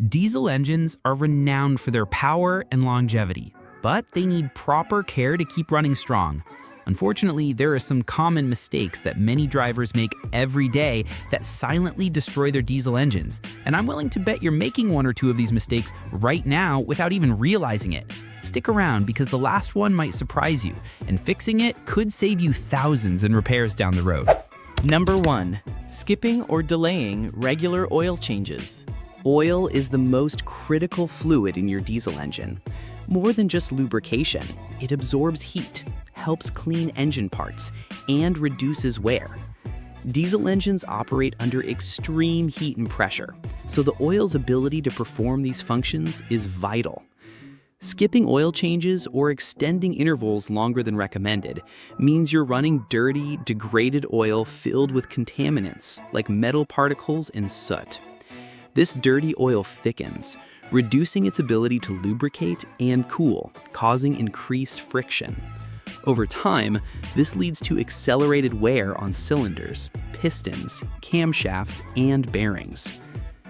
Diesel engines are renowned for their power and longevity, but they need proper care to keep running strong. Unfortunately, there are some common mistakes that many drivers make every day that silently destroy their diesel engines, and I'm willing to bet you're making one or two of these mistakes right now without even realizing it. Stick around because the last one might surprise you, and fixing it could save you thousands in repairs down the road. Number 1. Skipping or delaying regular oil changes. Oil is the most critical fluid in your diesel engine. More than just lubrication, it absorbs heat, helps clean engine parts, and reduces wear. Diesel engines operate under extreme heat and pressure, so the oil's ability to perform these functions is vital. Skipping oil changes or extending intervals longer than recommended means you're running dirty, degraded oil filled with contaminants like metal particles and soot. This dirty oil thickens, reducing its ability to lubricate and cool, causing increased friction. Over time, this leads to accelerated wear on cylinders, pistons, camshafts, and bearings.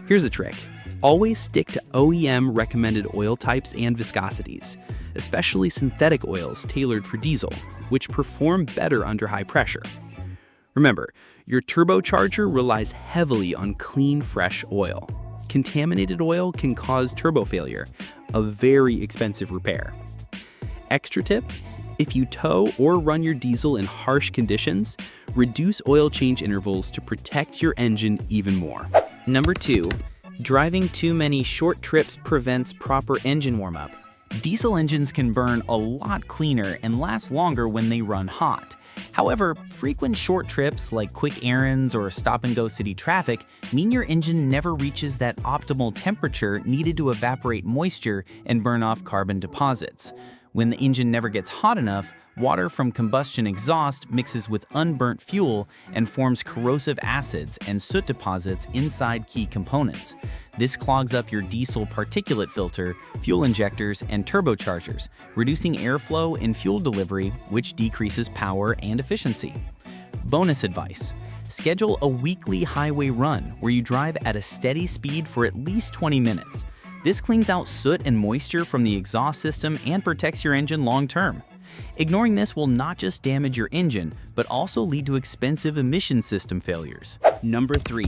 Here's a trick. Always stick to OEM recommended oil types and viscosities, especially synthetic oils tailored for diesel, which perform better under high pressure. Remember, your turbocharger relies heavily on clean, fresh oil. Contaminated oil can cause turbo failure, a very expensive repair. Extra tip: if you tow or run your diesel in harsh conditions, reduce oil change intervals to protect your engine even more. Number 2. Driving too many short trips prevents proper engine warm-up. Diesel engines can burn a lot cleaner and last longer when they run hot. However, frequent short trips like quick errands or stop-and-go city traffic mean your engine never reaches that optimal temperature needed to evaporate moisture and burn off carbon deposits. When the engine never gets hot enough, water from combustion exhaust mixes with unburnt fuel and forms corrosive acids and soot deposits inside key components. This clogs up your diesel particulate filter, fuel injectors, and turbochargers, reducing airflow and fuel delivery, which decreases power and efficiency. Bonus advice: schedule a weekly highway run where you drive at a steady speed for at least 20 minutes. This cleans out soot and moisture from the exhaust system and protects your engine long-term. Ignoring this will not just damage your engine, but also lead to expensive emission system failures. Number 3.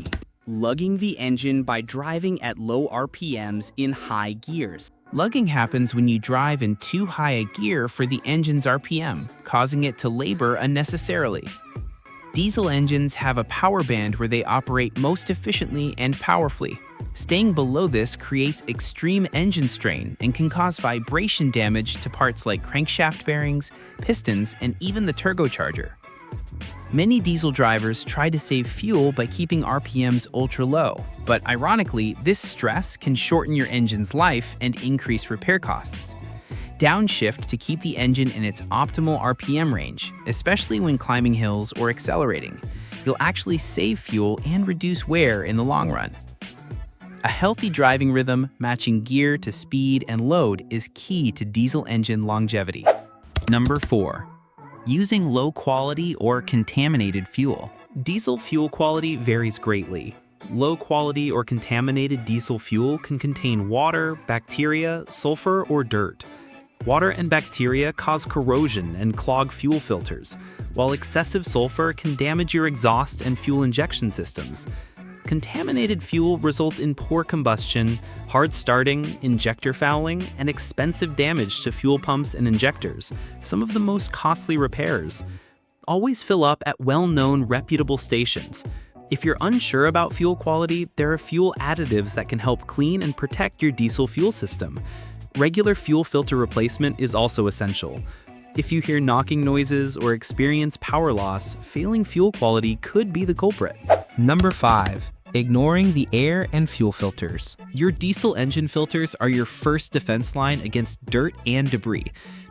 Lugging the engine by driving at low RPMs in high gears. Lugging happens when you drive in too high a gear for the engine's RPM, causing it to labor unnecessarily. Diesel engines have a power band where they operate most efficiently and powerfully. Staying below this creates extreme engine strain and can cause vibration damage to parts like crankshaft bearings, pistons, and even the turbocharger. Many diesel drivers try to save fuel by keeping RPMs ultra low, but ironically, this stress can shorten your engine's life and increase repair costs. Downshift to keep the engine in its optimal RPM range, especially when climbing hills or accelerating. You'll actually save fuel and reduce wear in the long run. A healthy driving rhythm matching gear to speed and load is key to diesel engine longevity. Number 4. Using low-quality or contaminated fuel. Diesel fuel quality varies greatly. Low-quality or contaminated diesel fuel can contain water, bacteria, sulfur, or dirt. Water and bacteria cause corrosion and clog fuel filters, while excessive sulfur can damage your exhaust and fuel injection systems. Contaminated fuel results in poor combustion, hard starting, injector fouling, and expensive damage to fuel pumps and injectors, some of the most costly repairs. Always fill up at well-known, reputable stations. If you're unsure about fuel quality, there are fuel additives that can help clean and protect your diesel fuel system. Regular fuel filter replacement is also essential. If you hear knocking noises or experience power loss, failing fuel quality could be the culprit. Number 5. Ignoring the air and fuel filters. Your diesel engine filters are your first defense line against dirt and debris.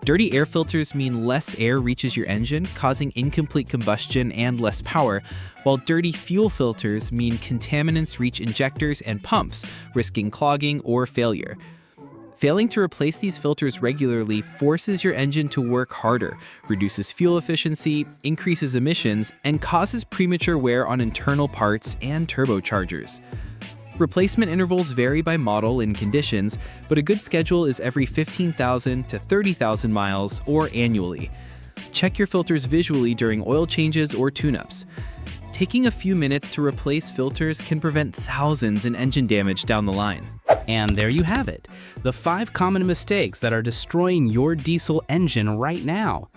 Dirty air filters mean less air reaches your engine, causing incomplete combustion and less power, while dirty fuel filters mean contaminants reach injectors and pumps, risking clogging or failure. Failing to replace these filters regularly forces your engine to work harder, reduces fuel efficiency, increases emissions, and causes premature wear on internal parts and turbochargers. Replacement intervals vary by model and conditions, but a good schedule is every 15,000 to 30,000 miles or annually. Check your filters visually during oil changes or tune-ups. Taking a few minutes to replace filters can prevent thousands in engine damage down the line. And there you have it, the 5 common mistakes that are destroying your diesel engine right now.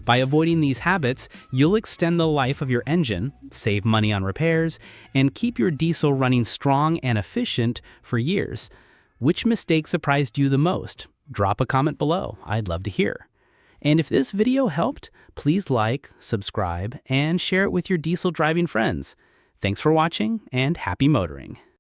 By avoiding these habits, you'll extend the life of your engine, save money on repairs, and keep your diesel running strong and efficient for years. Which mistake surprised you the most? Drop a comment below, I'd love to hear. And if this video helped, please like, subscribe, and share it with your diesel driving friends. Thanks for watching, and happy motoring.